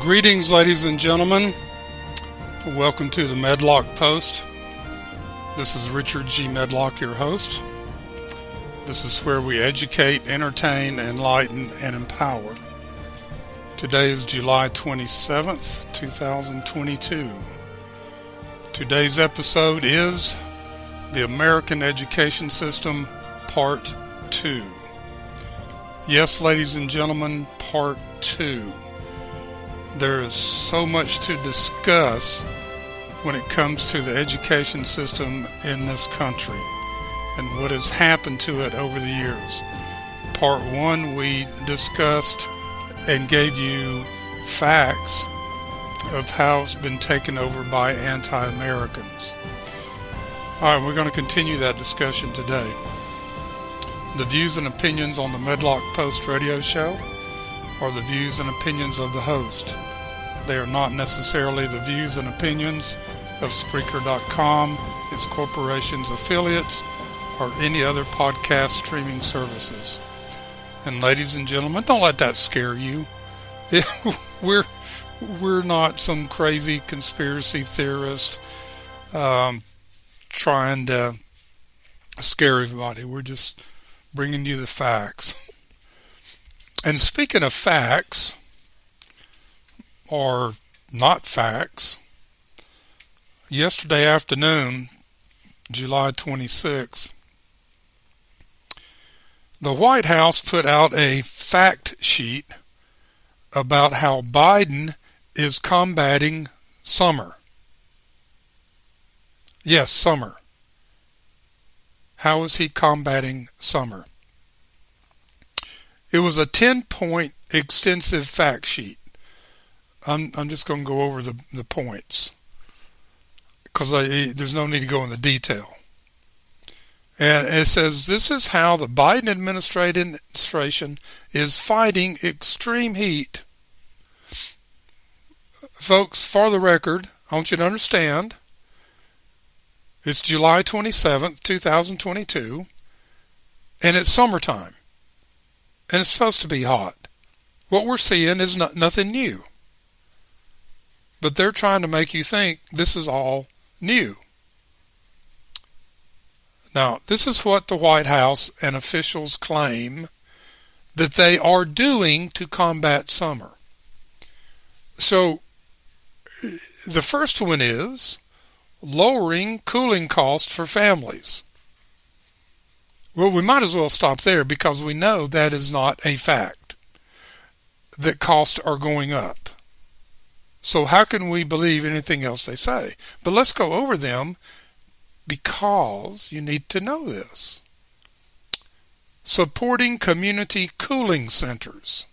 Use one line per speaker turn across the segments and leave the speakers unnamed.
Greetings, ladies and gentlemen. Welcome to the Medlock Post. This is Richard G. Medlock, your host. This is where we educate, entertain, enlighten, and empower. Today is July 27th, 2022. Today's episode is the American Education System, Part 2. Yes, ladies and gentlemen, Part 2. There is so much to discuss when it comes to the education system in this country and what has happened to it over the years. Part 1, we discussed and gave you facts of how it's been taken over by anti-Americans. All right, we're going to continue that discussion today. The views and opinions on the Medlock Post radio show are the views and opinions of the host. They are not necessarily the views and opinions of Spreaker.com, its corporations, affiliates, or any other podcast streaming services. And ladies and gentlemen, don't let that scare you. We're not some crazy conspiracy theorist trying to scare everybody. We're just bringing you the facts. And speaking of facts, or not facts, yesterday afternoon, July 26th, the White House put out a fact sheet about how Biden is combating summer. Yes, summer. How is he combating summer? It was a 10-point extensive fact sheet. I'm just going to go over the points because there's no need to go into detail. And it says, this is how the Biden administration is fighting extreme heat. Folks, for the record, I want you to understand, it's July 27th, 2022, and it's summertime. And it's supposed to be hot. What we're seeing is nothing new. But they're trying to make you think this is all new. Now, this is what the White House and officials claim that they are doing to combat summer. So, the first one is lowering cooling costs for families. Well, we might as well stop there because we know that is not a fact, that costs are going up. So how can we believe anything else they say? But let's go over them because you need to know this. Supporting community cooling centers.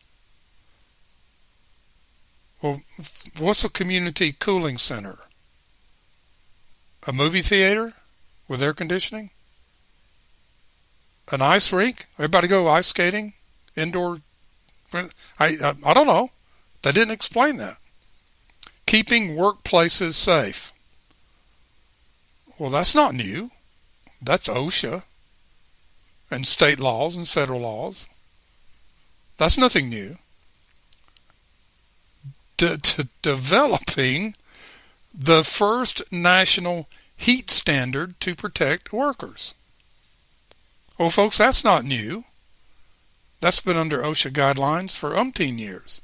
Well, what's a community cooling center? A movie theater with air conditioning? An ice rink? Everybody go ice skating? Indoor? I don't know. They didn't explain that. Keeping workplaces safe. Well, that's not new. That's OSHA and state laws and federal laws. That's nothing new. Developing the first national heat standard to protect workers. Well, folks, that's not new. That's been under OSHA guidelines for umpteen years.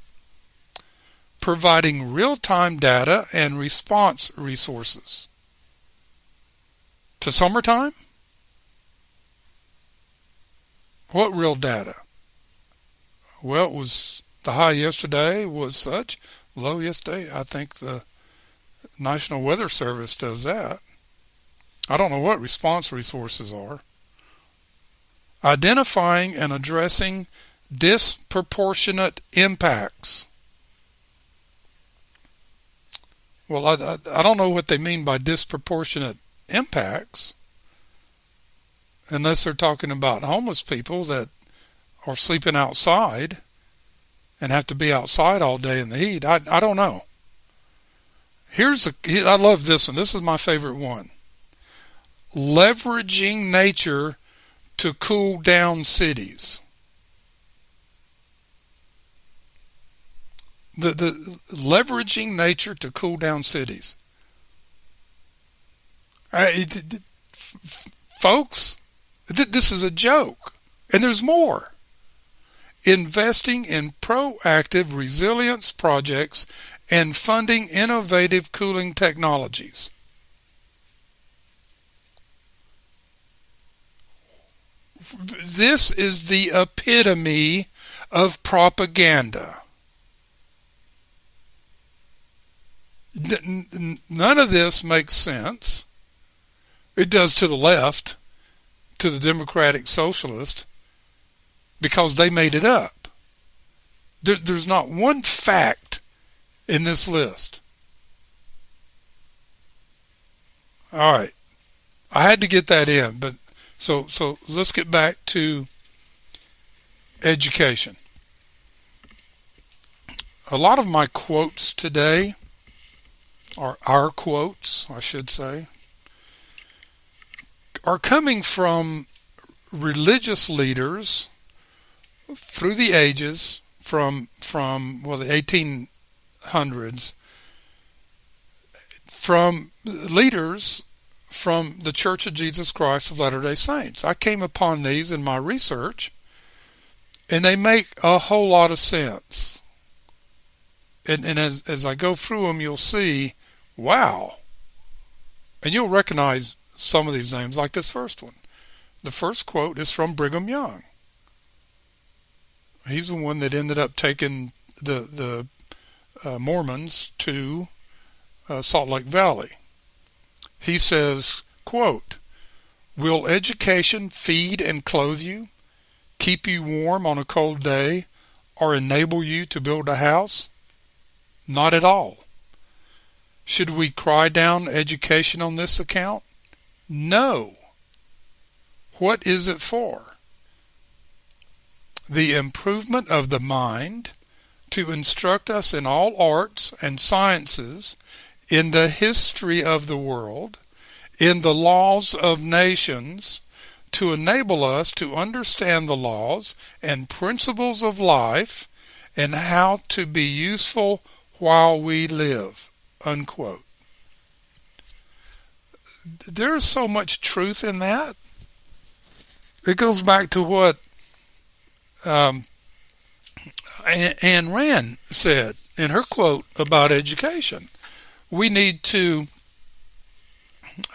Providing real-time data and response resources. To summertime? What real data? Well, it was the high yesterday was such, low yesterday. I think the National Weather Service does that. I don't know what response resources are. Identifying and addressing disproportionate impacts. Well, I don't know what they mean by disproportionate impacts, unless they're talking about homeless people that are sleeping outside and have to be outside all day in the heat. I don't know. I love this one. This is my favorite one. Leveraging nature to cool down cities. the leveraging nature to cool down cities. Folks, this is a joke. And there's more. Investing in proactive resilience projects and funding innovative cooling technologies. This is the epitome of propaganda. None of this makes sense. It does to the left, to the Democratic Socialist, because they made it up. There's not one fact in this list. All right. I had to get that in, but so let's get back to education. A lot of my quotes today, or our quotes, I should say, are coming from religious leaders through the ages, from the 1800s, from leaders from the Church of Jesus Christ of Latter-day Saints. I came upon these in my research, and they make a whole lot of sense. And as I go through them, you'll see, wow. And you'll recognize some of these names, like this first one. The first quote is from Brigham Young. He's the one that ended up taking the Mormons to Salt Lake Valley. He says, quote, "Will education feed and clothe you, keep you warm on a cold day, or enable you to build a house? Not at all. Should we cry down education on this account? No. What is it for? The improvement of the mind, to instruct us in all arts and sciences, in the history of the world, in the laws of nations, to enable us to understand the laws and principles of life and how to be useful while we live." Unquote. There's so much truth in that. It goes back to what Ayn Rand said in her quote about education. We need to,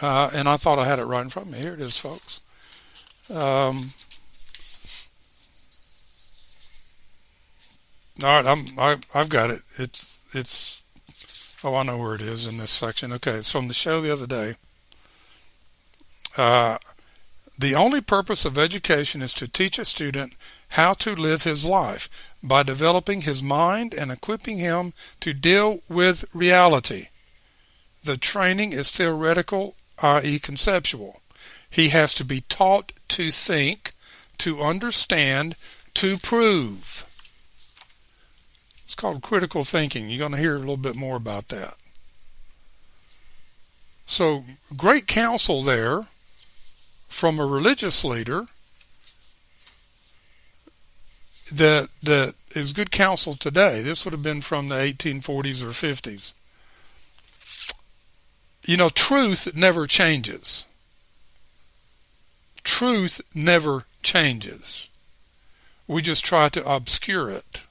and I thought I had it right in front of me. Here it is, folks. All right, I've got it. It's. Oh, I know where it is in this section. Okay, it's from the show the other day. The only purpose of education is to teach a student how to live his life by developing his mind and equipping him to deal with reality. The training is theoretical, i.e. conceptual. He has to be taught to think, to understand, to prove. It's called critical thinking. You're going to hear a little bit more about that. So, great counsel there from a religious leader that is good counsel today. This would have been from the 1840s or 50s. You know, truth never changes. Truth never changes. We just try to obscure it.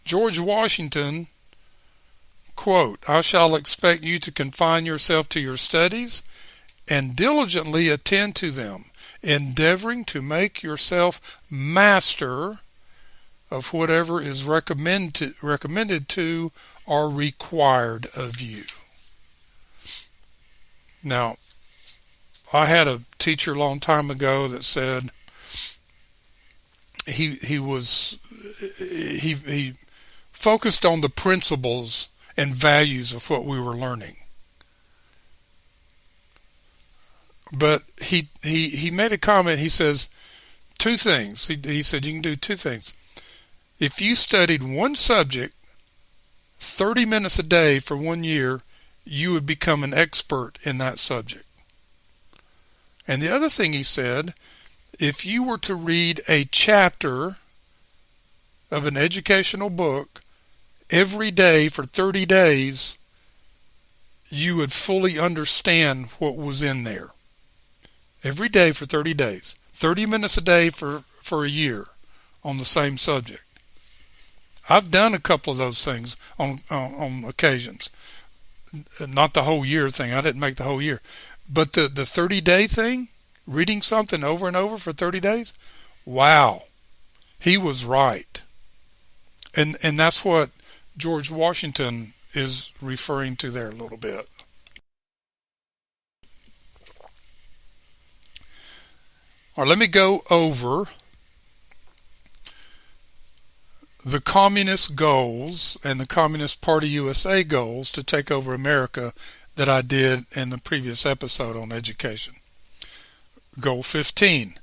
George Washington, quote, "I shall expect you to confine yourself to your studies and diligently attend to them, endeavoring to make yourself master of whatever is recommended to or required of you." Now, I had a teacher a long time ago that said he focused on the principles and values of what we were learning. But he made a comment. He says two things. He said you can do two things. If you studied one subject 30 minutes a day for 1 year, you would become an expert in that subject. And the other thing he said, if you were to read a chapter of an educational book every day for 30 days, you would fully understand what was in there. Every day for 30 days. 30 minutes a day for a year on the same subject. I've done a couple of those things on occasions. Not the whole year thing. I didn't make the whole year. But the 30-day thing, reading something over and over for 30 days, wow, he was right. And that's what George Washington is referring to there a little bit. All right, let me go over the communist goals and the Communist Party USA goals to take over America that I did in the previous episode on education. Goal 15,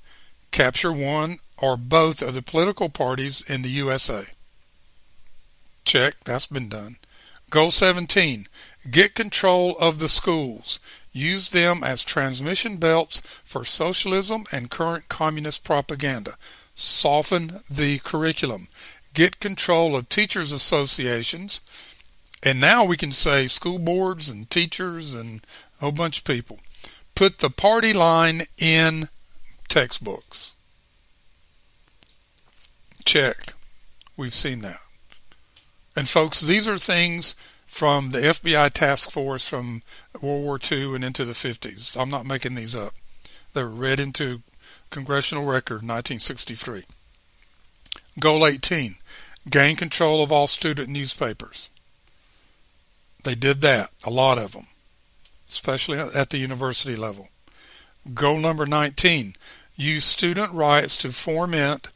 capture one or both of the political parties in the USA. Check, that's been done. Goal 17, get control of the schools. Use them as transmission belts for socialism and current communist propaganda. Soften the curriculum. Get control of teachers' associations. And now we can say school boards and teachers and a whole bunch of people. Put the party line in textbooks. Check. We've seen that. And folks, these are things from the FBI task force from World War II and into the 50s. I'm not making these up. They were read into Congressional Record 1963. Goal 18, gain control of all student newspapers. They did that, a lot of them, especially at the university level. Goal number 19, use student riots to foment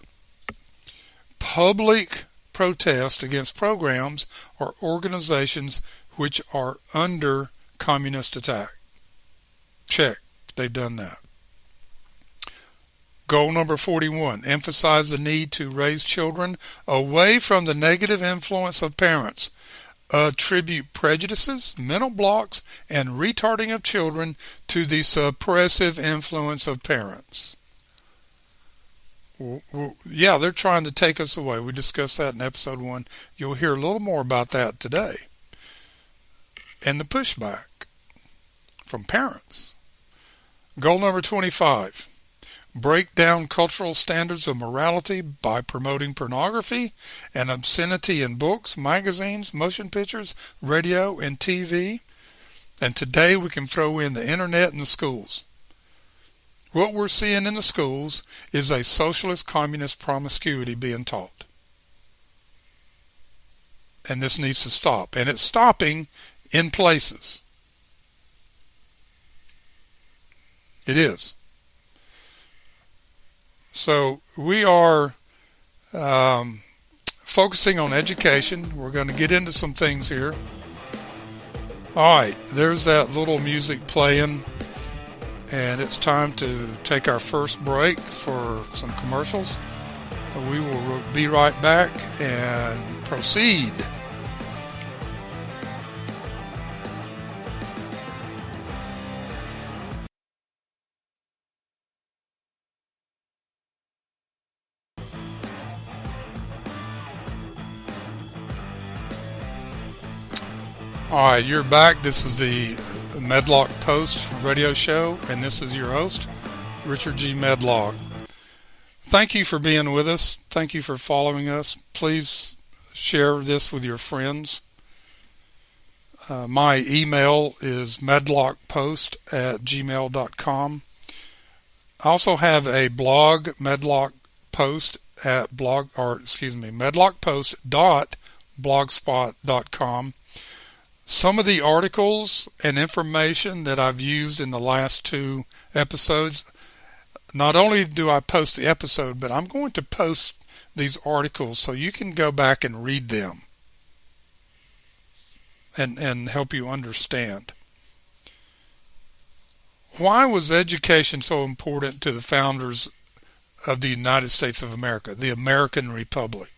public protest against programs or organizations which are under communist attack. Check, they've done that. Goal number 41, emphasize the need to raise children away from the negative influence of parents. Attribute prejudices, mental blocks, and retarding of children to the suppressive influence of parents. Yeah, they're trying to take us away. We discussed that in episode 1. You'll hear a little more about that today. And the pushback from parents. Goal number 25. Break down cultural standards of morality by promoting pornography and obscenity in books, magazines, motion pictures, radio, and TV. And today we can throw in the internet and the schools. What we're seeing in the schools is a socialist communist promiscuity being taught. And this needs to stop. And it's stopping in places. It is. So we are focusing on education. We're going to get into some things here. All right, there's that little music playing. And it's time to take our first break for some commercials. We will be right back and proceed. All right, you're back. This is the Medlock Post radio show, and this is your host, Richard G. Medlock. Thank you for being with us. Thank you for following us. Please share this with your friends. My email is medlockpost@gmail.com. I also have a blog, Medlock Post at medlockpost.blogspot.com. Some of the articles and information that I've used in the last 2 episodes, not only do I post the episode, but I'm going to post these articles so you can go back and read them and help you understand. Why was education so important to the founders of the United States of America, the American Republic,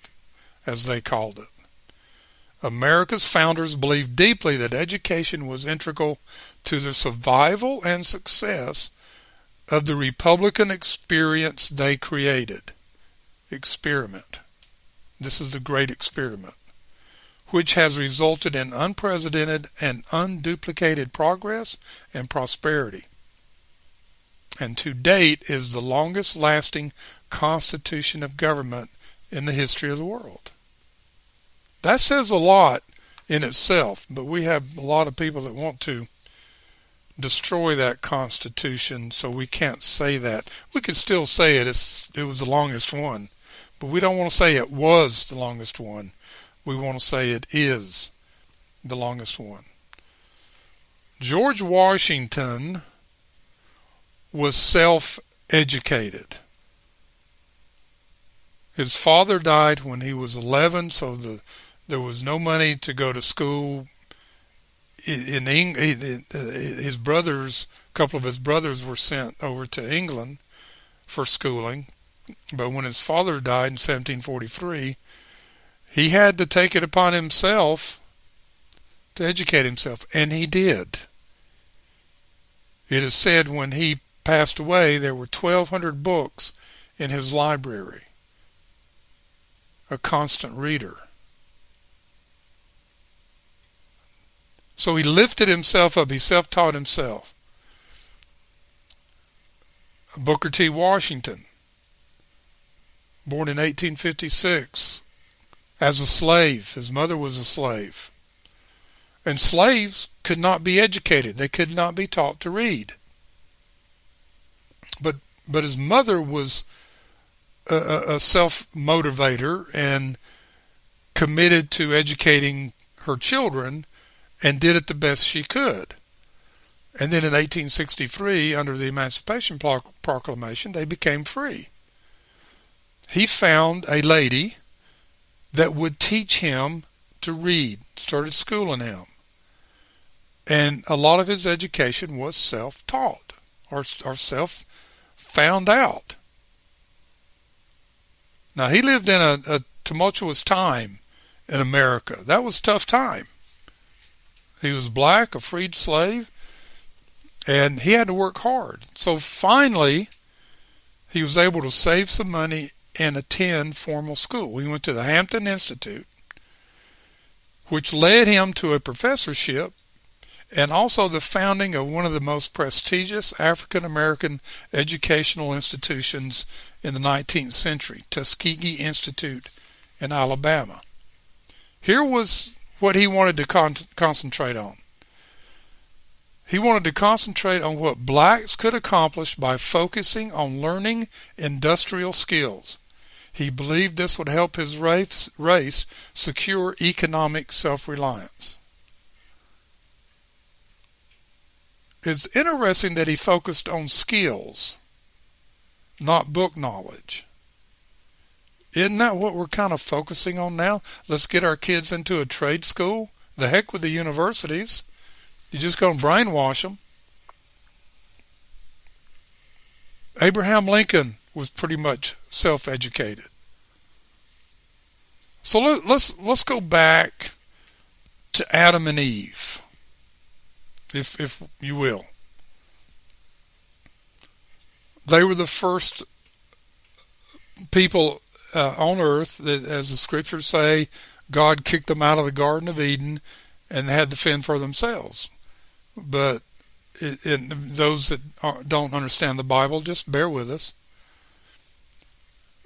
as they called it? America's founders believed deeply that education was integral to the survival and success of the Republican experience they created. Experiment. This is the great experiment, which has resulted in unprecedented and unduplicated progress and prosperity, and to date is the longest lasting constitution of government in the history of the world. That says a lot in itself, but we have a lot of people that want to destroy that constitution, so we can't say that. We could still say it was the longest one, but we don't want to say it was the longest one. We want to say it is the longest one. George Washington was self-educated. His father died when he was 11, so there was no money to go to school. In England, his brothers, a couple of his brothers were sent over to England for schooling, but when his father died in 1743, he had to take it upon himself to educate himself, and he did. It is said when he passed away, there were 1,200 books in his library. A constant reader. So he lifted himself up. He self-taught himself. Booker T. Washington, born in 1856, as a slave. His mother was a slave. And slaves could not be educated. They could not be taught to read. But his mother was a self-motivator and committed to educating her children and did it the best she could. And then in 1863, under the Emancipation Proclamation, they became free. He found a lady that would teach him to read, started schooling him. And a lot of his education was self-taught or self-found out. Now, he lived in a tumultuous time in America. That was a tough time. He was black, a freed slave, and he had to work hard. So finally, he was able to save some money and attend formal school. We went to the Hampton Institute, which led him to a professorship and also the founding of one of the most prestigious African-American educational institutions in the 19th century, Tuskegee Institute in Alabama. Here was what he wanted to concentrate on. He wanted to concentrate on what blacks could accomplish by focusing on learning industrial skills. He believed this would help his race secure economic self-reliance. It's interesting that he focused on skills, not book knowledge. Isn't that what we're kind of focusing on now? Let's get our kids into a trade school. The heck with the universities. You're just going to brainwash them. Abraham Lincoln was pretty much self-educated. So let's go back to Adam and Eve, if you will. They were the first people on earth that, as the scriptures say, God kicked them out of the Garden of Eden and had to fend for themselves. But those that don't understand the Bible, just bear with us.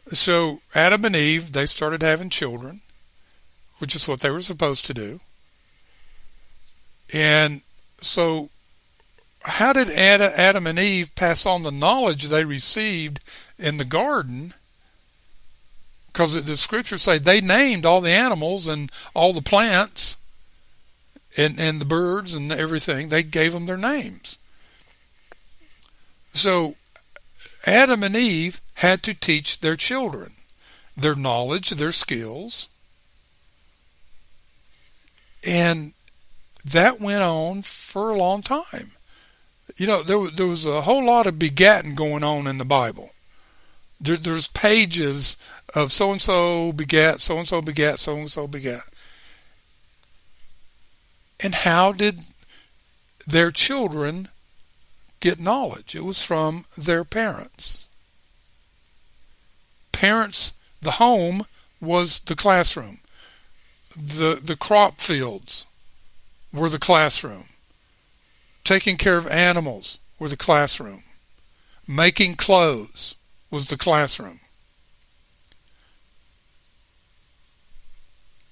So Adam and Eve, they started having children, which is what they were supposed to do. And so how did Adam and Eve pass on the knowledge they received in the garden? Because the scriptures say they named all the animals and all the plants and the birds and everything. They gave them their names. So Adam and Eve had to teach their children their knowledge, their skills. And that went on for a long time. You know, there was a whole lot of begatting going on in the Bible. There's pages of so-and-so begat, so-and-so begat, so-and-so begat. And how did their children get knowledge? It was from their parents. Parents, the home was the classroom. The crop fields were the classroom. Taking care of animals were the classroom. Making clothes was the classroom.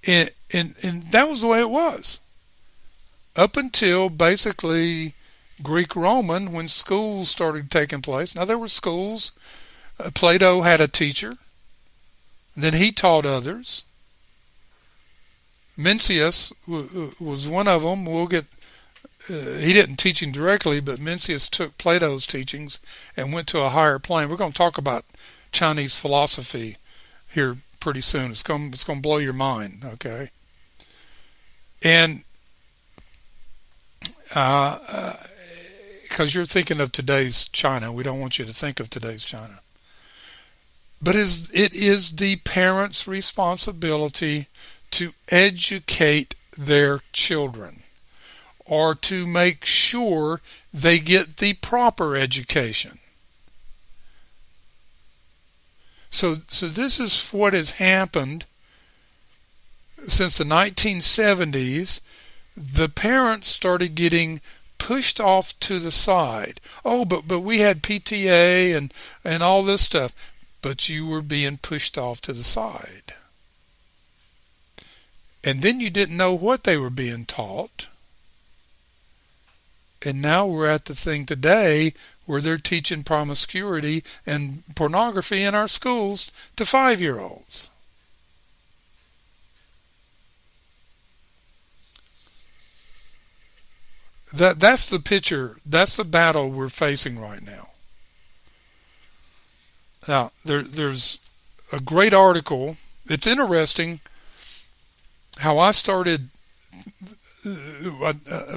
And that was the way it was. Up until basically Greek-Roman, when schools started taking place. Now there were schools. Plato had a teacher. Then he taught others. Mencius was one of them. He didn't teach him directly, but Mencius took Plato's teachings and went to a higher plane. We're going to talk about Chinese philosophy here pretty soon. It's going to blow your mind, okay? And because you're thinking of today's China, we don't want you to think of today's China. But it is the parents' responsibility to educate their children, or to make sure they get the proper education. So this is what has happened since the 1970s. The parents started getting pushed off to the side. Oh, but we had PTA and all this stuff. But you were being pushed off to the side. And then you didn't know what they were being taught. And now we're at the thing today where they're teaching promiscuity and pornography in our schools to 5-year-olds. That's the picture. That's the battle we're facing right now. Now, there's a great article. It's interesting how I started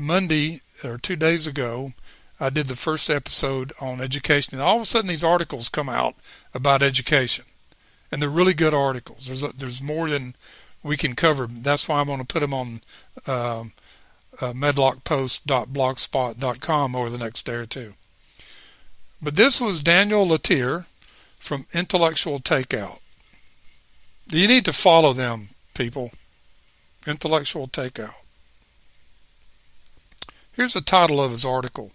Monday or 2 days ago. I did the first episode on education, and all of a sudden these articles come out about education, and they're really good articles. There's more than we can cover. That's why I'm going to put them on medlockpost.blogspot.com over the next day or two. But this was Daniel Latier from Intellectual Takeout. You need to follow them, people. Intellectual Takeout. Here's the title of his article: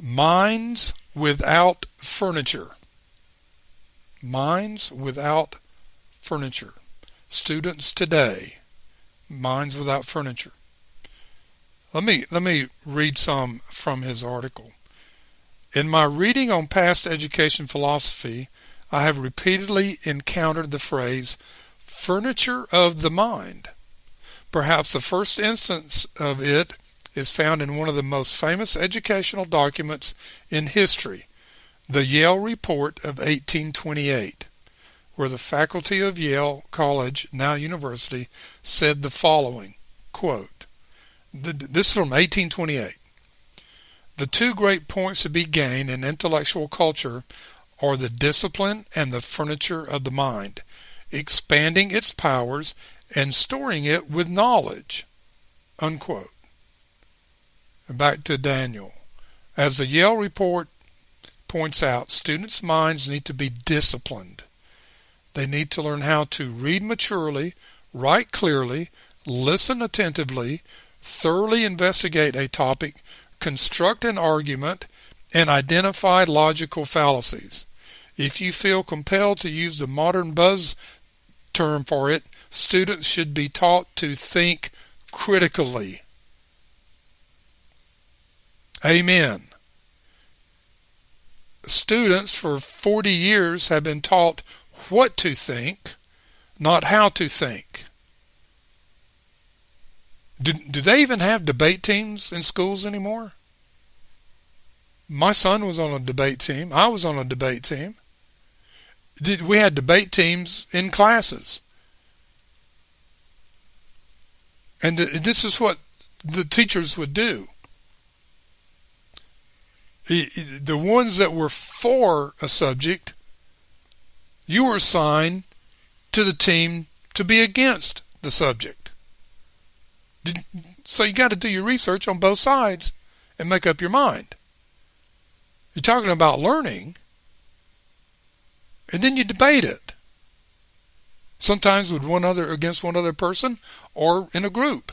Minds Without Furniture. Minds Without Furniture. Students today. Minds Without Furniture. Let me read some from his article. In my reading on past education philosophy, I have repeatedly encountered the phrase furniture of the mind. Perhaps the first instance of it is found in one of the most famous educational documents in history, the Yale Report of 1828, where the faculty of Yale College, now University, said the following, quote, this is from 1828, "The two great points to be gained in intellectual culture are the discipline and the furniture of the mind, expanding its powers and storing it with knowledge," unquote. Back to Daniel. As the Yale Report points out, students' minds need to be disciplined. They need to learn how to read maturely, write clearly, listen attentively, thoroughly investigate a topic, construct an argument, and identify logical fallacies. If you feel compelled to use the modern buzz term for it, students should be taught to think critically. Amen. Students for 40 years have been taught what to think, not how to think. Do they even have debate teams in schools anymore? My son was on a debate team. I was on a debate team. We had debate teams in classes. And this is what the teachers would do. The ones that were for a subject, you were assigned to the team to be against the subject. So you got to do your research on both sides and make up your mind. You're talking about learning, and then you debate it. sometimes with against one other person or in a group.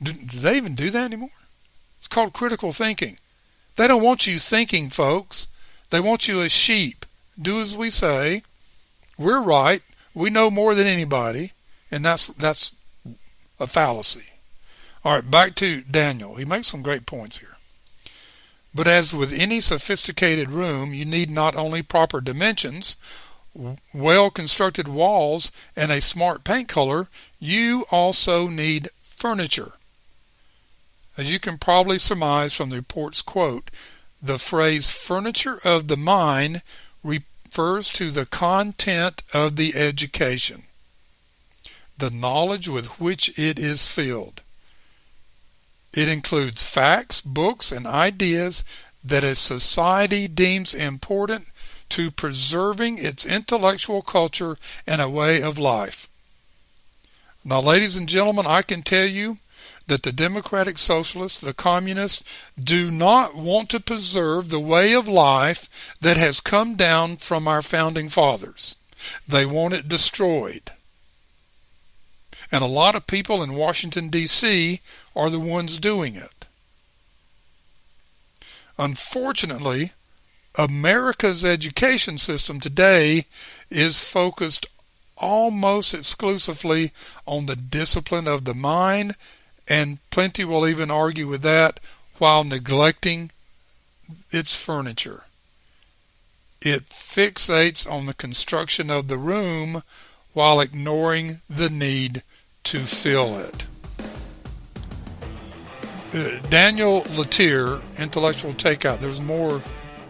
Do they even do that anymore? It's called critical thinking. They don't want you thinking, folks. They want you as sheep. Do as we say. We're right. We know more than anybody, and that's a fallacy. All right, back to Daniel. He makes some great points here. But as with any sophisticated room, you need not only proper dimensions, well-constructed walls, and a smart paint color, you also need furniture. As you can probably surmise from the report's quote, the phrase furniture of the mind refers to the content of the education, the knowledge with which it is filled. It includes facts, books, and ideas that a society deems important to preserving its intellectual culture and a way of life. Now, ladies and gentlemen, I can tell you that the Democratic Socialists, the Communists, do not want to preserve the way of life that has come down from our founding fathers. They want it destroyed. And a lot of people in Washington, D.C. are the ones doing it. Unfortunately, America's education system today is focused almost exclusively on the discipline of the mind, and plenty will even argue with that, while neglecting its furniture. It fixates on the construction of the room while ignoring the need to fill it. Daniel Latier, Intellectual Takeout. There's more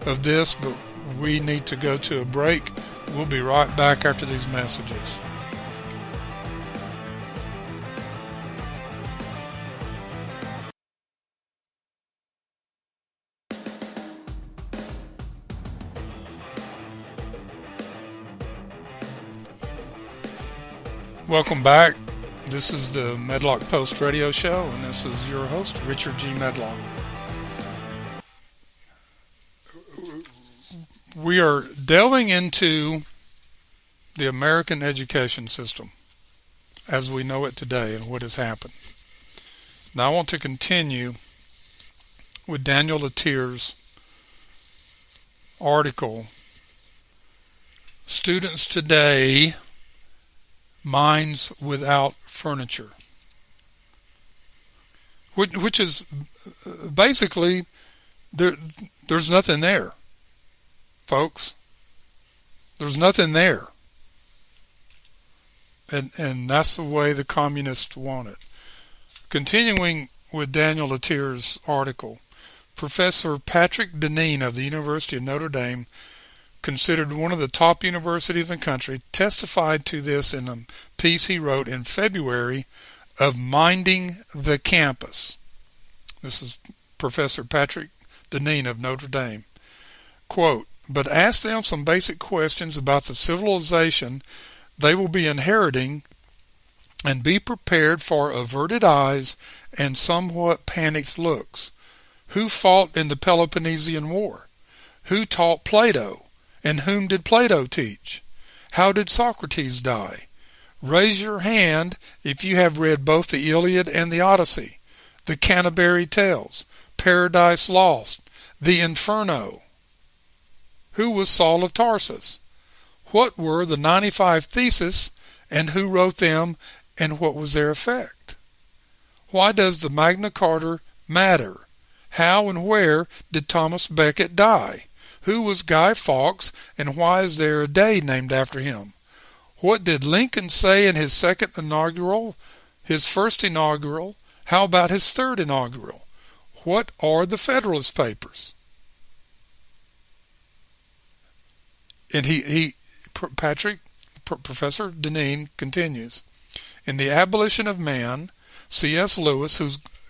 of this, but we need to go to a break. We'll be right back after these messages. Welcome back. This is the Medlock Post radio show, and this is your host, Richard G. Medlock. We are delving into the American education system as we know it today and what has happened. Now I want to continue with Daniel Latier's article, Students Today, Minds Without Furniture, which is basically there's nothing there, folks. There's nothing there, and that's the way the communists want it. Continuing with Daniel Latier's article, Professor Patrick Deneen of the University of Notre Dame, considered one of the top universities in the country, testified to this in a piece he wrote in February of Minding the Campus. This is Professor Patrick Deneen of Notre Dame. Quote, but ask them some basic questions about the civilization they will be inheriting and be prepared for averted eyes and somewhat panicked looks. Who fought in the Peloponnesian War? Who taught Plato? And whom did Plato teach? How did Socrates die? Raise your hand if you have read both the Iliad and the Odyssey, the Canterbury Tales, Paradise Lost, the Inferno. Who was Saul of Tarsus? What were the 95 Theses, and who wrote them, and what was their effect? Why does the Magna Carta matter? How and where did Thomas Becket die? Who was Guy Fawkes, and why is there a day named after him? What did Lincoln say in his second inaugural, his first inaugural? How about his third inaugural? What are the Federalist Papers? And Professor Deneen continues, in The Abolition of Man, C.S. Lewis,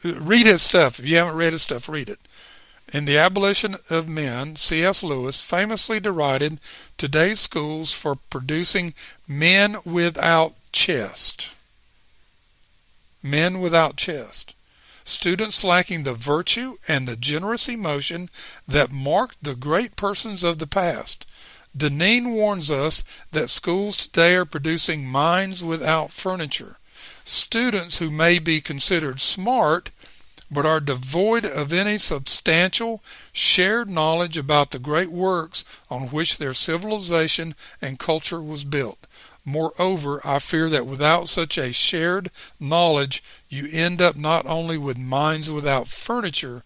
read his stuff. If you haven't read his stuff, read it. In The Abolition of Men, C.S. Lewis famously derided today's schools for producing men without chest. Men without chest. Students lacking the virtue and the generous emotion that marked the great persons of the past. Deneen warns us that schools today are producing minds without furniture. Students who may be considered smart but are devoid of any substantial shared knowledge about the great works on which their civilization and culture was built. Moreover, I fear that without such a shared knowledge, you end up not only with minds without furniture,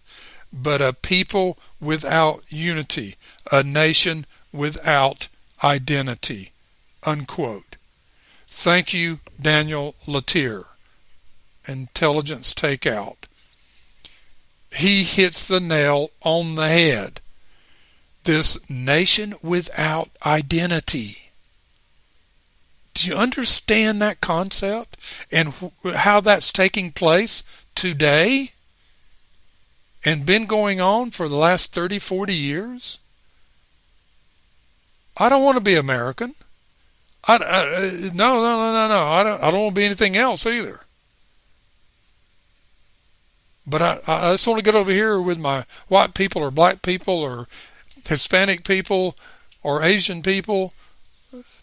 but a people without unity, a nation without identity." Unquote. Thank you, Daniel Latier. Intelligence Takeout. He hits the nail on the head. This nation without identity. Do you understand that concept and how that's taking place today and been going on for the last 30, 40 years? I don't want to be American. No. I don't want to be anything else either. But I just want to get over here with my white people or black people or Hispanic people or Asian people,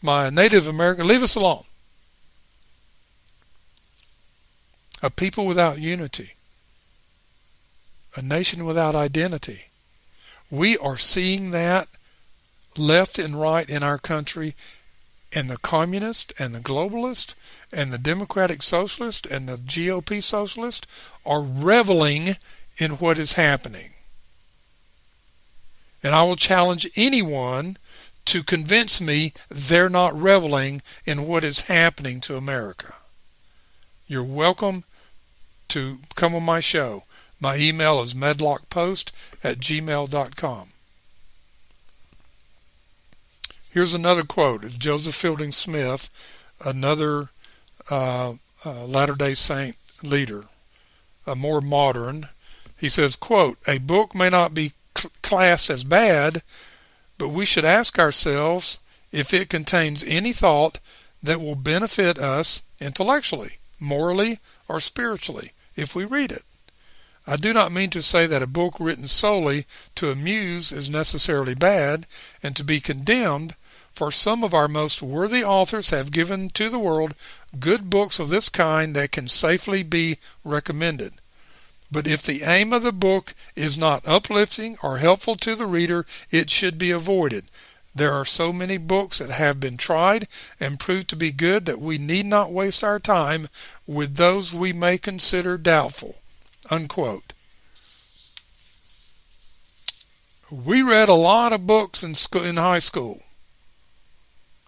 my Native American. Leave us alone. A people without unity. A nation without identity. We are seeing that left and right in our country, and the communist and the globalist and the democratic socialist and the GOP socialist are reveling in what is happening. And I will challenge anyone to convince me they're not reveling in what is happening to America. You're welcome to come on my show. My email is medlockpost@gmail.com. Here's another quote. It's Joseph Fielding Smith, another Latter-day Saint leader, more modern. He says, quote, "A book may not be classed as bad, but we should ask ourselves if it contains any thought that will benefit us intellectually, morally, or spiritually if we read it. I do not mean to say that a book written solely to amuse is necessarily bad and to be condemned, for some of our most worthy authors have given to the world good books of this kind that can safely be recommended. But if the aim of the book is not uplifting or helpful to the reader, it should be avoided. There are so many books that have been tried and proved to be good that we need not waste our time with those we may consider doubtful." Unquote. We read a lot of books in high school.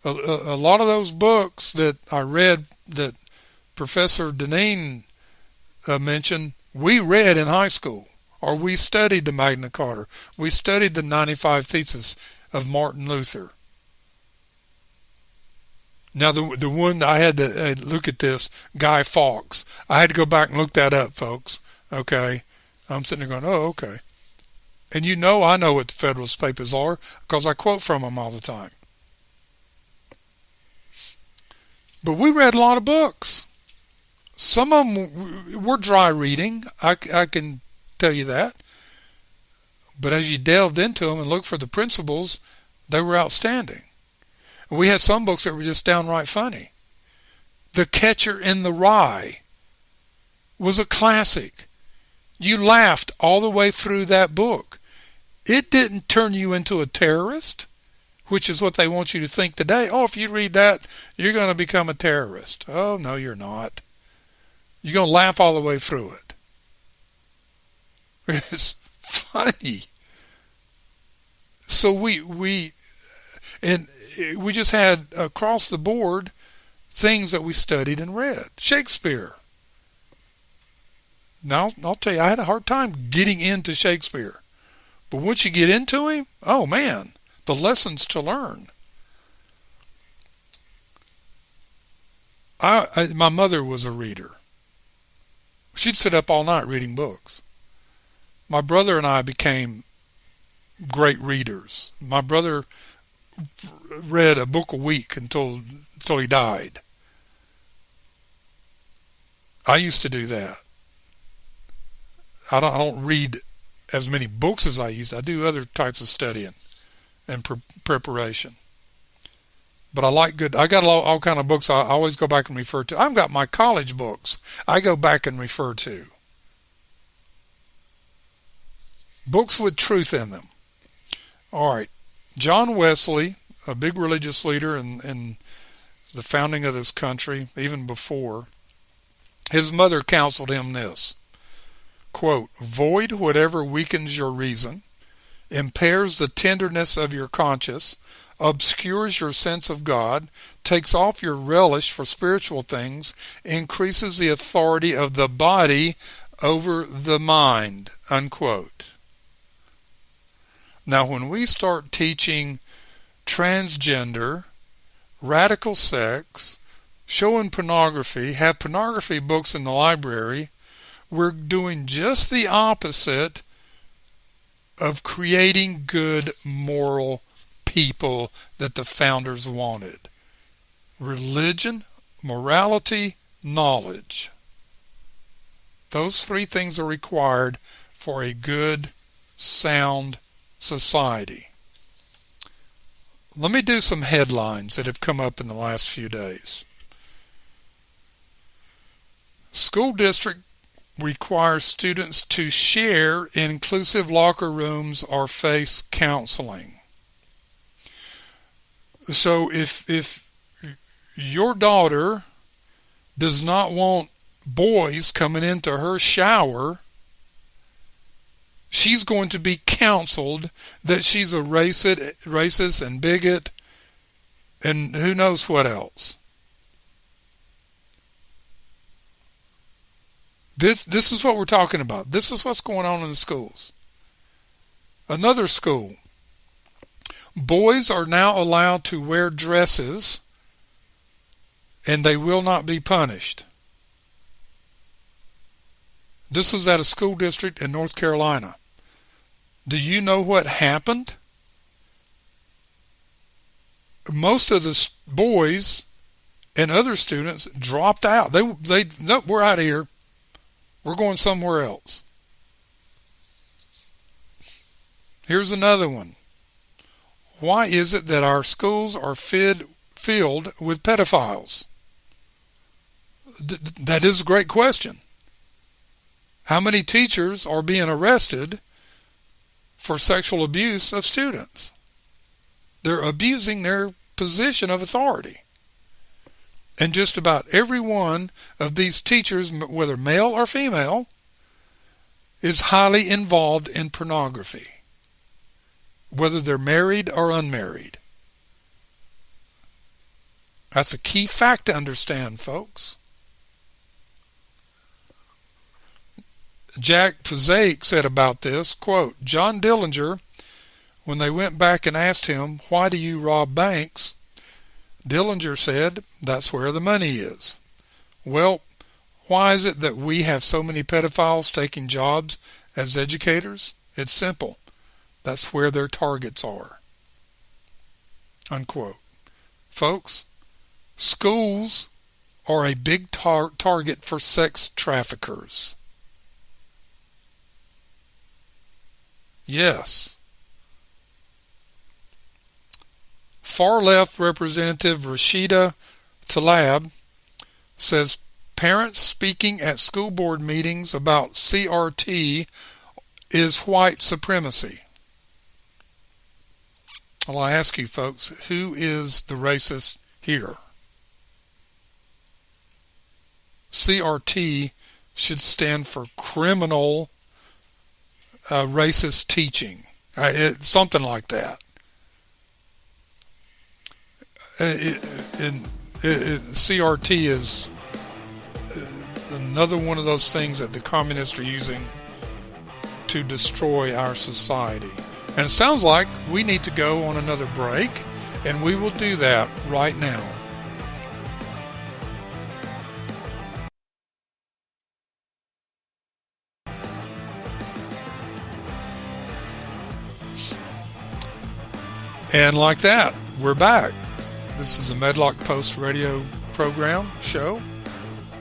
A lot of those books that I read that Professor Deneen mentioned, we read in high school, or we studied the Magna Carta. We studied the 95 Theses of Martin Luther. Now, the one I had to look at this, Guy Fawkes. I had to go back and look that up, folks. Okay? I'm sitting there going, oh, okay. And I know what the Federalist Papers are because I quote from them all the time. But we read a lot of books. Some of them were dry reading, I can tell you that. But as you delved into them and looked for the principles, they were outstanding. We had some books that were just downright funny. The Catcher in the Rye was a classic. You laughed all the way through that book. It didn't turn you into a terrorist, which is what they want you to think today. Oh, if you read that, you're going to become a terrorist. Oh, no, you're not. You're going to laugh all the way through it. It's funny. So we just had across the board things that we studied and read. Shakespeare. Now, I'll tell you, I had a hard time getting into Shakespeare. But once you get into him, oh man, the lessons to learn. My mother was a reader. She'd sit up all night reading books. My brother and I became great readers. My brother read a book a week until he died. I used to do that. I don't read as many books as I used. I do other types of studying and preparation. but I like good. I got all kind of books I always go back and refer to. I've got my college books I go back and refer to. Books with truth in them. All right. John Wesley, a big religious leader in the founding of this country, even before, his mother counseled him this, quote, "Void whatever weakens your reason, impairs the tenderness of your conscience, obscures your sense of God, takes off your relish for spiritual things, increases the authority of the body over the mind," unquote. Now, when we start teaching transgender, radical sex, showing pornography, have pornography books in the library, we're doing just the opposite of creating good, moral people that the founders wanted. Religion, morality, knowledge. Those three things are required for a good, sound society. Let me do some headlines that have come up in the last few days. School district requires students to share inclusive locker rooms or face counseling. So if your daughter does not want boys coming into her shower, she's going to be counseled that she's a racist and bigot and who knows what else. This is what we're talking about. This is what's going on in the schools. Another school. Boys are now allowed to wear dresses and they will not be punished. This was at a school district in North Carolina. Do you know what happened? Most of the boys and other students dropped out. They nope, we're out of here. We're going somewhere else. Here's another one. Why is it that our schools are filled with pedophiles? That is a great question. How many teachers are being arrested for sexual abuse of students? They're abusing their position of authority. And just about every one of these teachers, whether male or female, is highly involved in pornography, whether they're married or unmarried. That's a key fact to understand, folks. Jack Pazaic said about this, quote, "John Dillinger, when they went back and asked him, 'Why do you rob banks?' Dillinger said, 'That's where the money is.' Well, why is it that we have so many pedophiles taking jobs as educators? It's simple. That's where their targets are." Unquote. Folks, schools are a big target for sex traffickers. Yes. Far-left Representative Rashida Tlaib says parents speaking at school board meetings about CRT is white supremacy. Well, I ask you folks, who is the racist here? CRT should stand for criminal racist teaching. Something like that. CRT is another one of those things that the communists are using to destroy our society. And it sounds like we need to go on another break, and we will do that right now. And like that, we're back. This is a Medlock Post radio program show,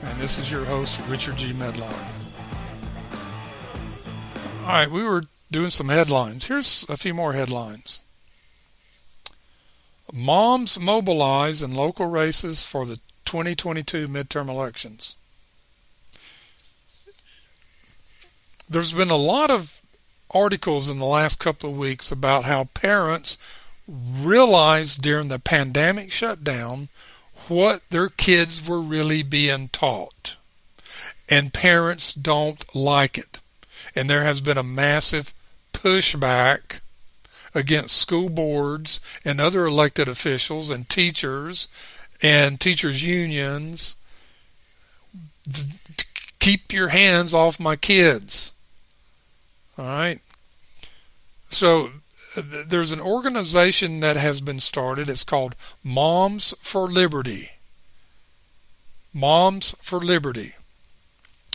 and this is your host, Richard G. Medlock. All right, we were doing some headlines. Here's a few more headlines. Moms mobilize in local races for the 2022 midterm elections. There's been a lot of articles in the last couple of weeks about how parents realized during the pandemic shutdown what their kids were really being taught. And parents don't like it. And there has been a massive pushback against school boards and other elected officials and teachers unions. Keep your hands off my kids. All right. So there's an organization that has been started. It's called Moms for Liberty. Moms for Liberty.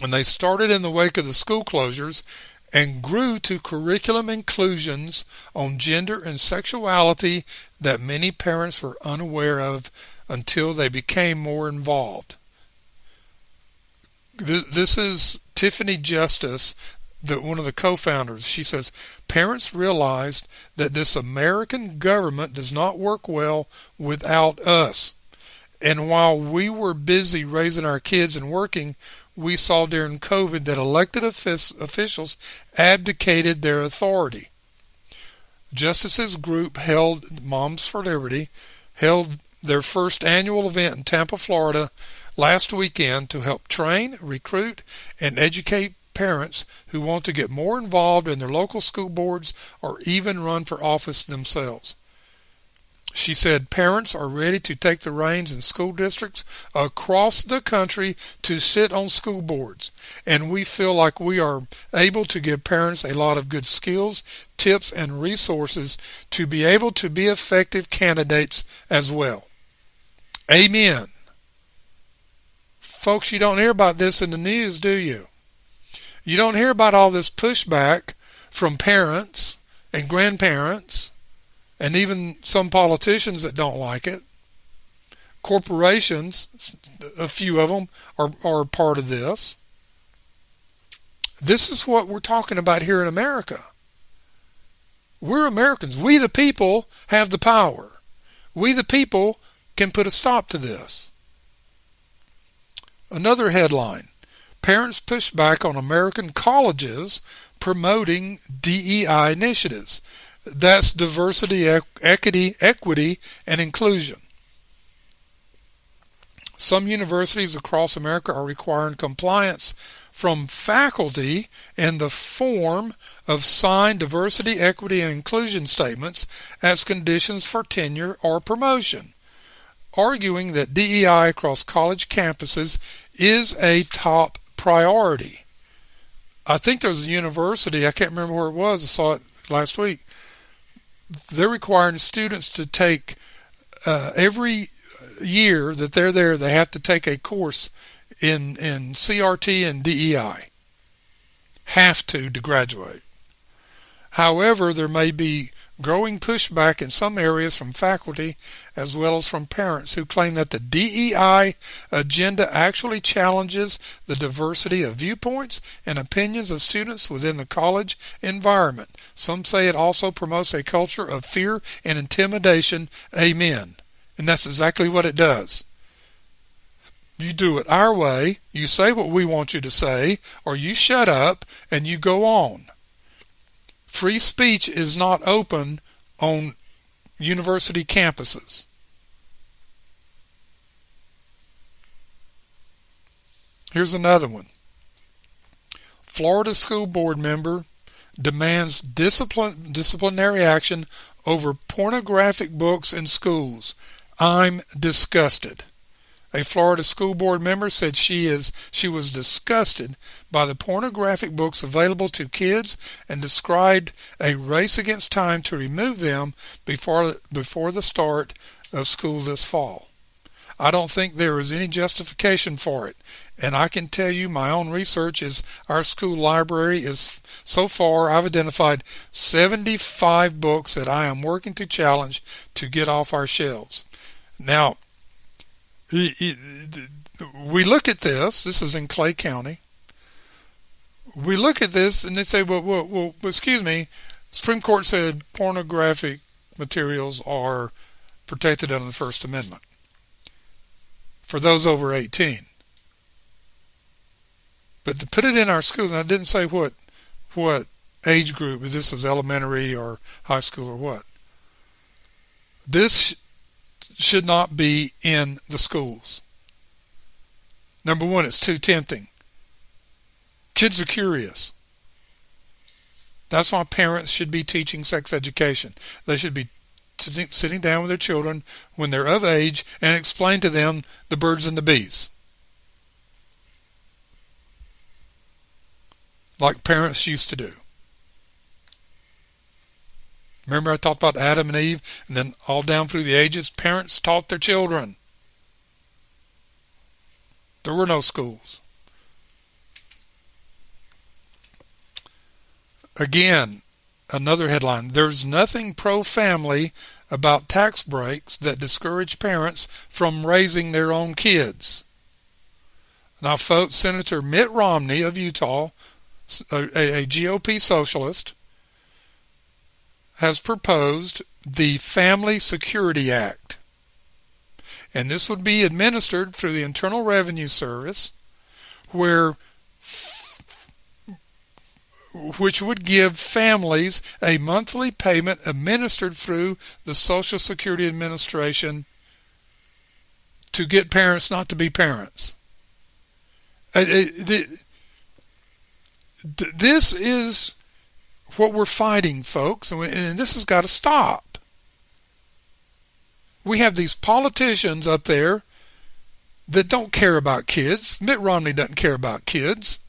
And they started in the wake of the school closures and grew to curriculum inclusions on gender and sexuality that many parents were unaware of until they became more involved. This is Tiffany Justice, one of the co-founders. She says, parents realized that this American government does not work well without us. And while we were busy raising our kids and working, we saw during COVID that elected officials abdicated their authority. Justice's group Moms for Liberty held their first annual event in Tampa, Florida last weekend to help train, recruit, and educate parents who want to get more involved in their local school boards or even run for office themselves. She said parents are ready to take the reins in school districts across the country to sit on school boards, and we feel like we are able to give parents a lot of good skills, tips, and resources to be able to be effective candidates as well. Amen. Folks, you don't hear about this in the news, do you? You don't hear about all this pushback from parents and grandparents and even some politicians that don't like it. Corporations, a few of them, are part of this. This is what we're talking about here in America. We're Americans. We the people have the power. We the people can put a stop to this. Another headline: parents push back on American colleges promoting DEI initiatives. That's diversity, equity, and inclusion. Some universities across America are requiring compliance from faculty in the form of signed diversity, equity, and inclusion statements as conditions for tenure or promotion, arguing that DEI across college campuses is a top priority. I think there's a university, I can't remember where it was, I saw it last week. They're requiring students to take every year that they're there, they have to take a course in CRT and DEI. Have to graduate. However, there may be growing pushback in some areas from faculty as well as from parents who claim that the DEI agenda actually challenges the diversity of viewpoints and opinions of students within the college environment. Some say it also promotes a culture of fear and intimidation. Amen. And that's exactly what it does. You do it our way, you say what we want you to say, or you shut up and you go on. Free speech is not open on university campuses. Here's another one. Florida school board member demands disciplinary action over pornographic books in schools. I'm disgusted. A Florida school board member said she was disgusted by the pornographic books available to kids and described a race against time to remove them before the start of school this fall. I don't think there is any justification for it, and I can tell you my own research is our school library is, so far I've identified 75 books that I am working to challenge to get off our shelves. Now, we look at this is in Clay County. We look at this and they say, well, excuse me, Supreme Court said pornographic materials are protected under the First Amendment for those over 18. But to put it in our schools, and I didn't say what age group, if this is elementary or high school or what. This should not be in the schools. Number one, it's too tempting. Kids are curious. That's why parents should be teaching sex education. They should be sitting down with their children when they're of age and explain to them the birds and the bees. Like parents used to do. Remember I talked about Adam and Eve, and then all down through the ages, parents taught their children. There were no schools. Again, another headline, there's nothing pro-family about tax breaks that discourage parents from raising their own kids. Now, folks, Senator Mitt Romney of Utah, a GOP socialist, has proposed the Family Security Act. And this would be administered through the Internal Revenue Service, which would give families a monthly payment administered through the Social Security Administration to get parents not to be parents. This is what we're fighting, folks, and this has got to stop. We have these politicians up there that don't care about kids. Mitt Romney doesn't care about kids.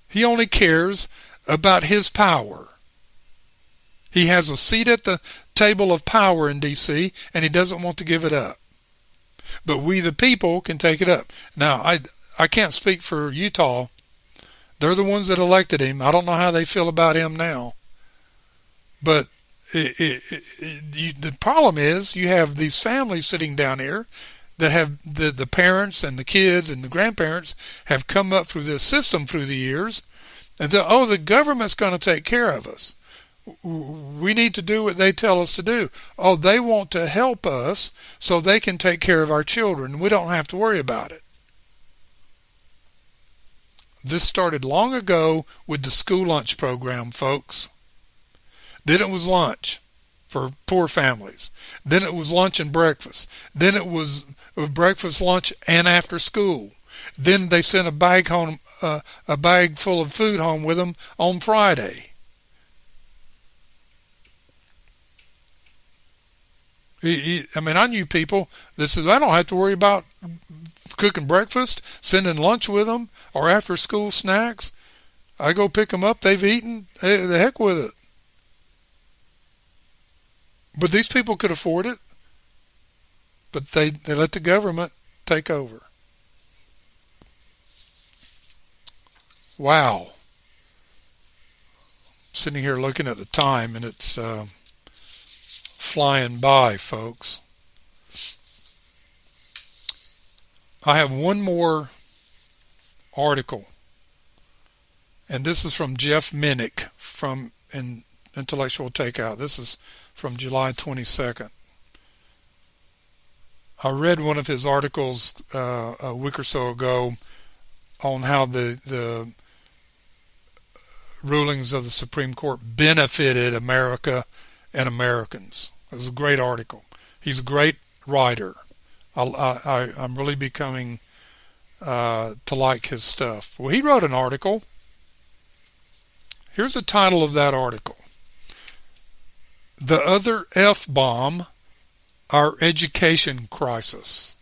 He only cares about his power. He has a seat at the table of power in D.C., and he doesn't want to give it up. But we, the people, can take it up. Now, I can't speak for Utah. They're the ones that elected him. I don't know how they feel about him now. But the problem is you have these families sitting down here that have the parents and the kids and the grandparents have come up through this system through the years, and say, oh, the government's going to take care of us. We need to do what they tell us to do. Oh, they want to help us so they can take care of our children. We don't have to worry about it. This started long ago with the school lunch program, folks. Then it was lunch for poor families. Then it was lunch and breakfast. Then it was breakfast, lunch, and after school. Then they sent a bag home, a bag full of food home with them on Friday. I mean, I knew people that said, I don't have to worry about cooking breakfast, sending lunch with them, or after school snacks. I go pick them up, they've eaten, the heck with it. But these people could afford it, but they let the government take over. Wow. Sitting here looking at the time, and it's flying by, folks. I have one more article, and this is from Jeff Minnick from Intellectual Takeout. This is from July 22nd. I read one of his articles a week or so ago on how the rulings of the Supreme Court benefited America and Americans. It was a great article. He's a great writer. I'm really becoming to like his stuff. Well, he wrote an article. Here's the title of that article. The Other F-Bomb, Our Education Crisis.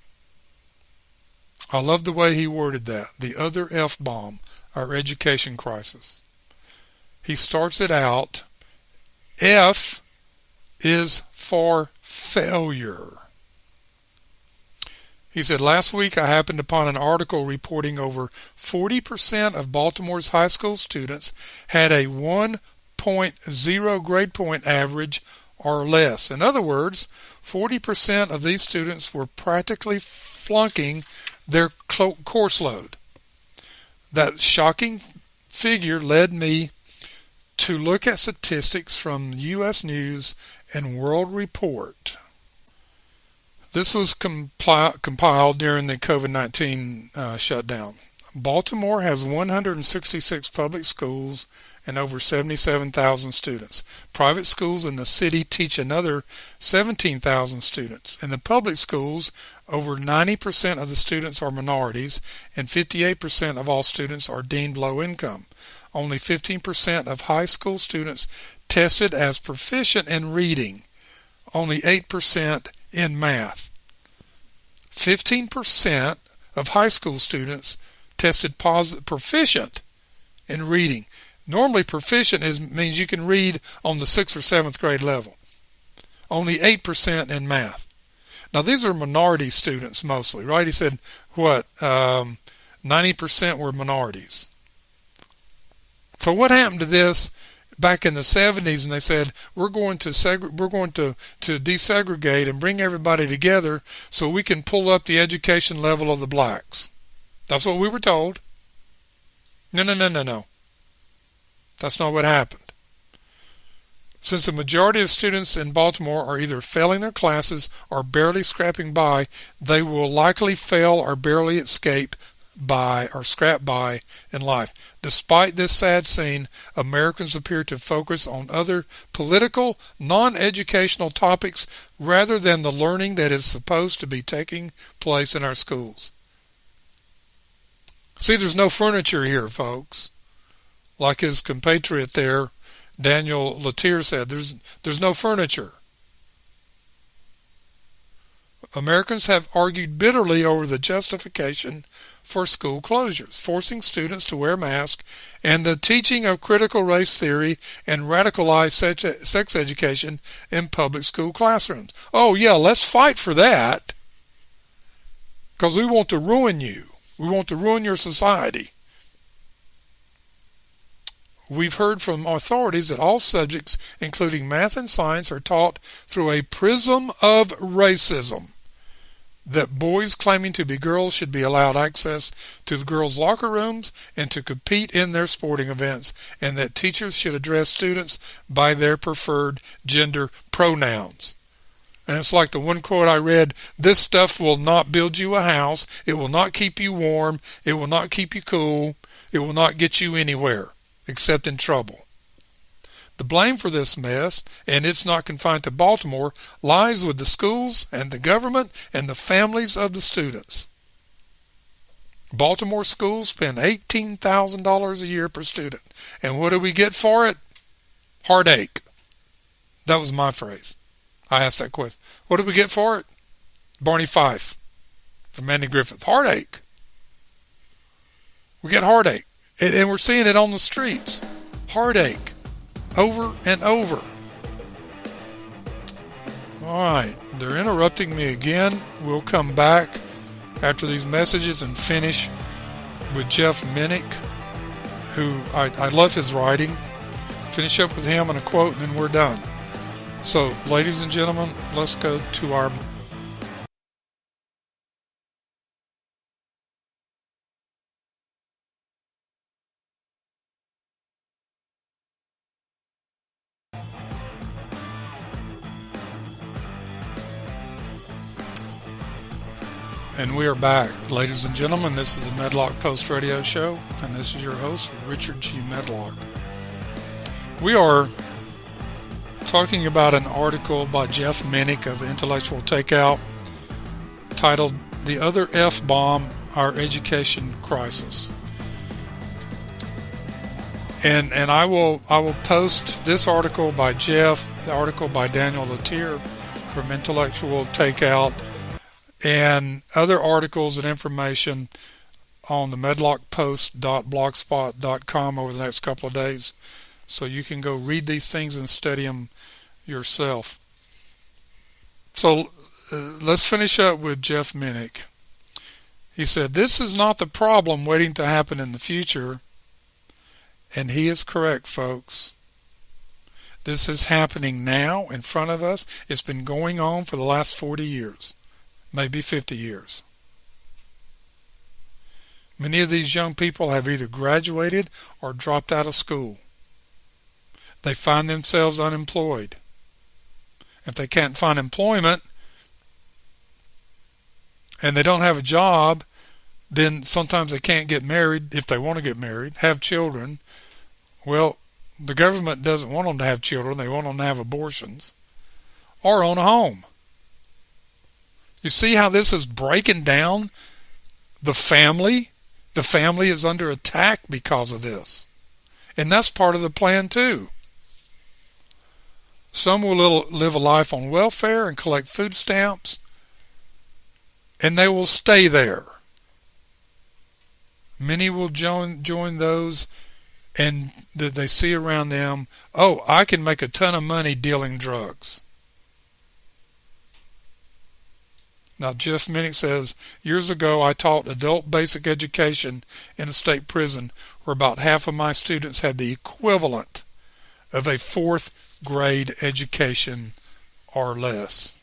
I love the way he worded that. The Other F-Bomb, Our Education Crisis. He starts it out, F is for failure. He said, last week I happened upon an article reporting over 40% of Baltimore's high school students had a 1.0 grade point average or less. In other words, 40% of these students were practically flunking their course load. That shocking figure led me to look at statistics from U.S. News and World Report. This was compiled during the COVID-19 shutdown. Baltimore has 166 public schools and over 77,000 students. Private schools in the city teach another 17,000 students. In the public schools, over 90% of the students are minorities and 58% of all students are deemed low income. Only 15% of high school students tested as proficient in reading, only 8% in math. 15% of high school students tested proficient in reading. Normally proficient means you can read on the 6th or 7th grade level. Only 8% in math. Now these are minority students mostly, right? He said, 90% were minorities. So what happened to this back in the 70s? And they said, we're going to desegregate and bring everybody together so we can pull up the education level of the blacks. That's what we were told. No. That's not what happened. Since the majority of students in Baltimore are either failing their classes or barely scraping by, they will likely fail or barely escape by or scrap by in life. Despite this sad scene, Americans appear to focus on other political, non-educational topics rather than the learning that is supposed to be taking place in our schools. See, there's no furniture here, folks. Like his compatriot there, Daniel Latier said, there's no furniture. Americans have argued bitterly over the justification for school closures, forcing students to wear masks, and the teaching of critical race theory and radicalized sex education in public school classrooms. Oh yeah, let's fight for that, because we want to ruin you. We want to ruin your society. We've heard from authorities that all subjects, including math and science, are taught through a prism of racism. That boys claiming to be girls should be allowed access to the girls' locker rooms and to compete in their sporting events, and that teachers should address students by their preferred gender pronouns. And it's like the one quote I read, this stuff will not build you a house, it will not keep you warm, it will not keep you cool, it will not get you anywhere except in trouble. The blame for this mess, and it's not confined to Baltimore, lies with the schools and the government and the families of the students. Baltimore schools spend $18,000 a year per student. And what do we get for it? Heartache. That was my phrase. I asked that question. What do we get for it? Barney Fife from Andy Griffith. Heartache. We get heartache. And we're seeing it on the streets. Heartache. Over and over. All right. They're interrupting me again. We'll come back after these messages and finish with Jeff Minnick, who I love his writing. Finish up with him and a quote, and then we're done. So, ladies and gentlemen, let's go to our... And we are back. Ladies and gentlemen, this is the Medlock Post radio show, and this is your host, Richard G. Medlock. We are talking about an article by Jeff Minnick of Intellectual Takeout titled The Other F-Bomb, Our Education Crisis. And I will post this article by Jeff, the article by Daniel Latier from Intellectual Takeout, and other articles and information on the medlockpost.blogspot.com over the next couple of days, so you can go read these things and study them yourself. So let's finish up with Jeff Minnick. He said, this is not the problem waiting to happen in the future, and he is correct, folks. This is happening now in front of us. It's been going on for the last 40 years. Maybe 50 years. Many of these young people have either graduated or dropped out of school. They find themselves unemployed. If they can't find employment, and they don't have a job, then sometimes they can't get married if they want to get married, have children. Well, the government doesn't want them to have children. They want them to have abortions or own a home. You see how this is breaking down the family? The family is under attack because of this. And that's part of the plan too. Some will live a life on welfare and collect food stamps, and they will stay there. Many will join those and that they see around them, oh, I can make a ton of money dealing drugs. Now, Jeff Minnick says, years ago I taught adult basic education in a state prison where about half of my students had the equivalent of a fourth grade education or less.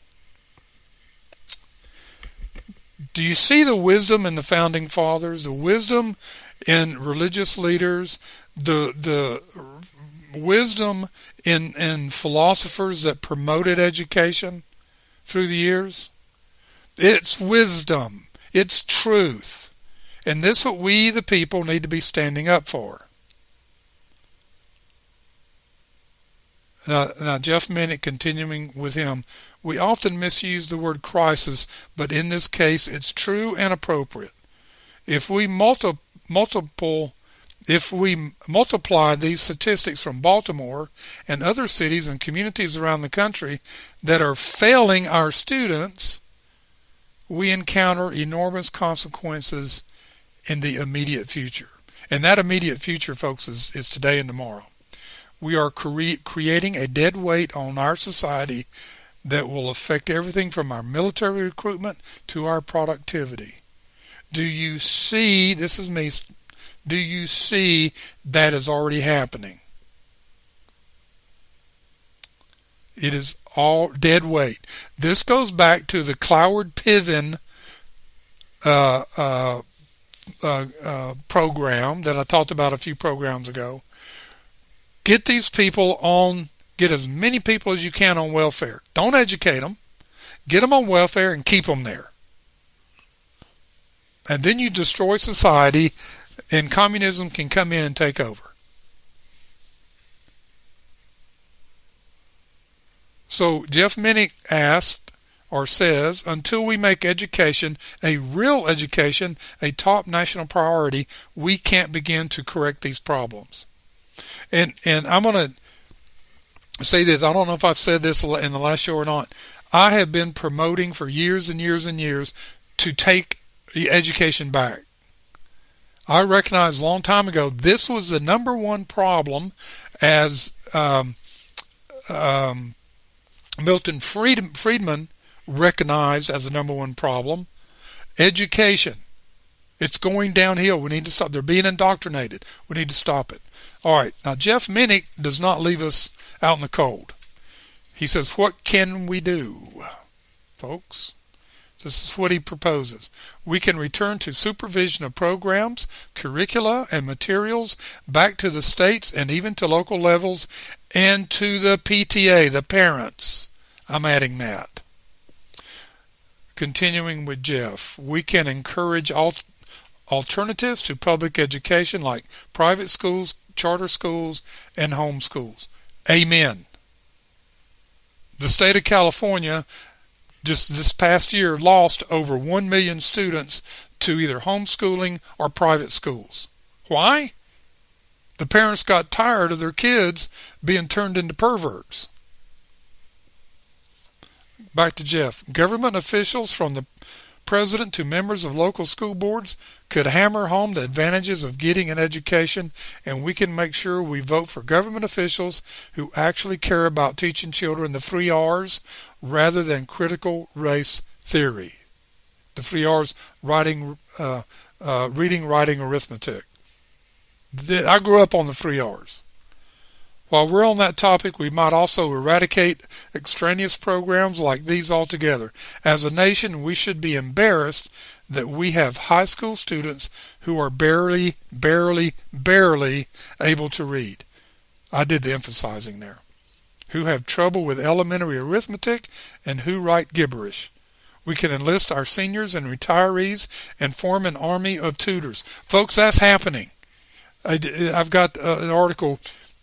Do you see the wisdom in the founding fathers, the wisdom in religious leaders, the wisdom in philosophers that promoted education through the years? It's wisdom. It's truth. And this is what we, the people, need to be standing up for. Now, Jeff Minnick, continuing with him, we often misuse the word crisis, but in this case, it's true and appropriate. If we multiply these statistics from Baltimore and other cities and communities around the country that are failing our students, we encounter enormous consequences in the immediate future. And that immediate future, folks, is today and tomorrow. We are creating a dead weight on our society that will affect everything from our military recruitment to our productivity. Do you see, this is me, do you see that is already happening? It is all dead weight. This goes back to the Cloward-Piven program that I talked about a few programs ago. Get these people on, get as many people as you can on welfare. Don't educate them. Get them on welfare and keep them there. And then you destroy society and communism can come in and take over. So Jeff Minnick asked or says, until we make education, a real education, a top national priority, we can't begin to correct these problems. And I'm going to say this. I don't know if I've said this in the last show or not. I have been promoting for years and years and years to take education back. I recognized a long time ago this was the number one problem, as Milton Friedman recognized as the number one problem. Education. It's going downhill. We need to stop. They're being indoctrinated. We need to stop it. All right. Now, Jeff Minnick does not leave us out in the cold. He says, what can we do, folks? This is what he proposes. We can return to supervision of programs, curricula, and materials back to the states and even to local levels and to the PTA, the parents. I'm adding that. Continuing with Jeff, we can encourage alternatives to public education like private schools, charter schools, and home schools. Amen. The state of California just this past year lost over 1 million students to either homeschooling or private schools. Why? The parents got tired of their kids being turned into perverts. Back to Jeff. Government officials from the president to members of local school boards could hammer home the advantages of getting an education, and we can make sure we vote for government officials who actually care about teaching children the 3 R's rather than critical race theory. The 3 R's: reading, writing, arithmetic. I grew up on the 3 R's. While we're on that topic, we might also eradicate extraneous programs like these altogether. As a nation, we should be embarrassed that we have high school students who are barely able to read. I did the emphasizing there. Who have trouble with elementary arithmetic and who write gibberish. We can enlist our seniors and retirees and form an army of tutors. Folks, that's happening. I've got an article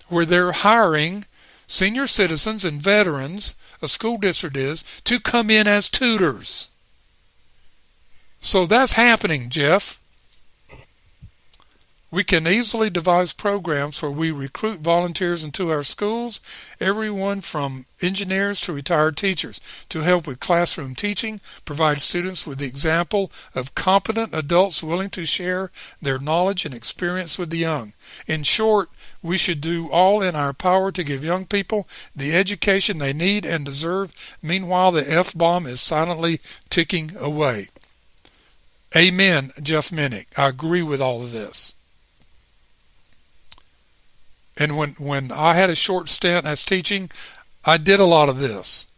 where they're hiring senior citizens and veterans, a school district is, to come in as tutors. So that's happening, Jeff. We can easily devise programs where we recruit volunteers into our schools, everyone from engineers to retired teachers, to help with classroom teaching, provide students with the example of competent adults willing to share their knowledge and experience with the young. In short, we should do all in our power to give young people the education they need and deserve. Meanwhile, the F-bomb is silently ticking away. Amen, Jeff Minnick. I agree with all of this. And when I had a short stint as teaching, I did a lot of this.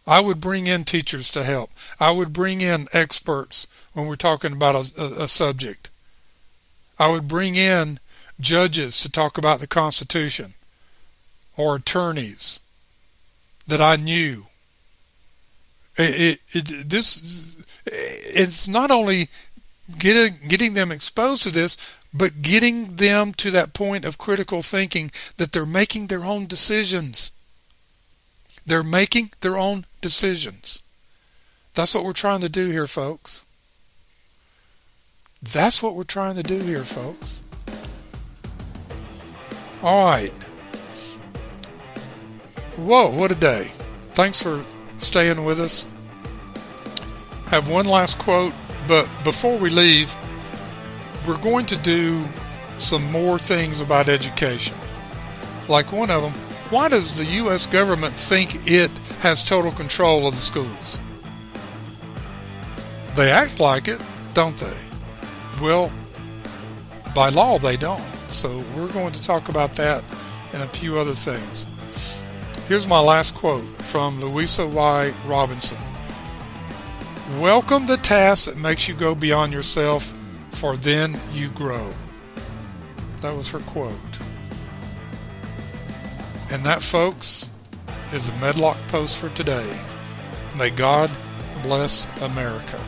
I would bring in teachers to help. I would bring in experts when we're talking about a subject. I would bring in judges to talk about the Constitution, or attorneys that I knew. It's not only getting them exposed to this, but getting them to that point of critical thinking that they're making their own decisions. They're making their own decisions. That's what we're trying to do here, folks. That's what we're trying to do here, folks. All right. Whoa, what a day. Thanks for staying with us. Have one last quote, but before we leave, we're going to do some more things about education. Like one of them, why does the U.S. government think it has total control of the schools? They act like it, don't they? Well, by law they don't. So we're going to talk about that and a few other things. Here's my last quote from Louisa Y. Robinson. Welcome the task that makes you go beyond yourself, for then you grow. That was her quote. And that, folks, is the Medlock Post for today. May God bless America.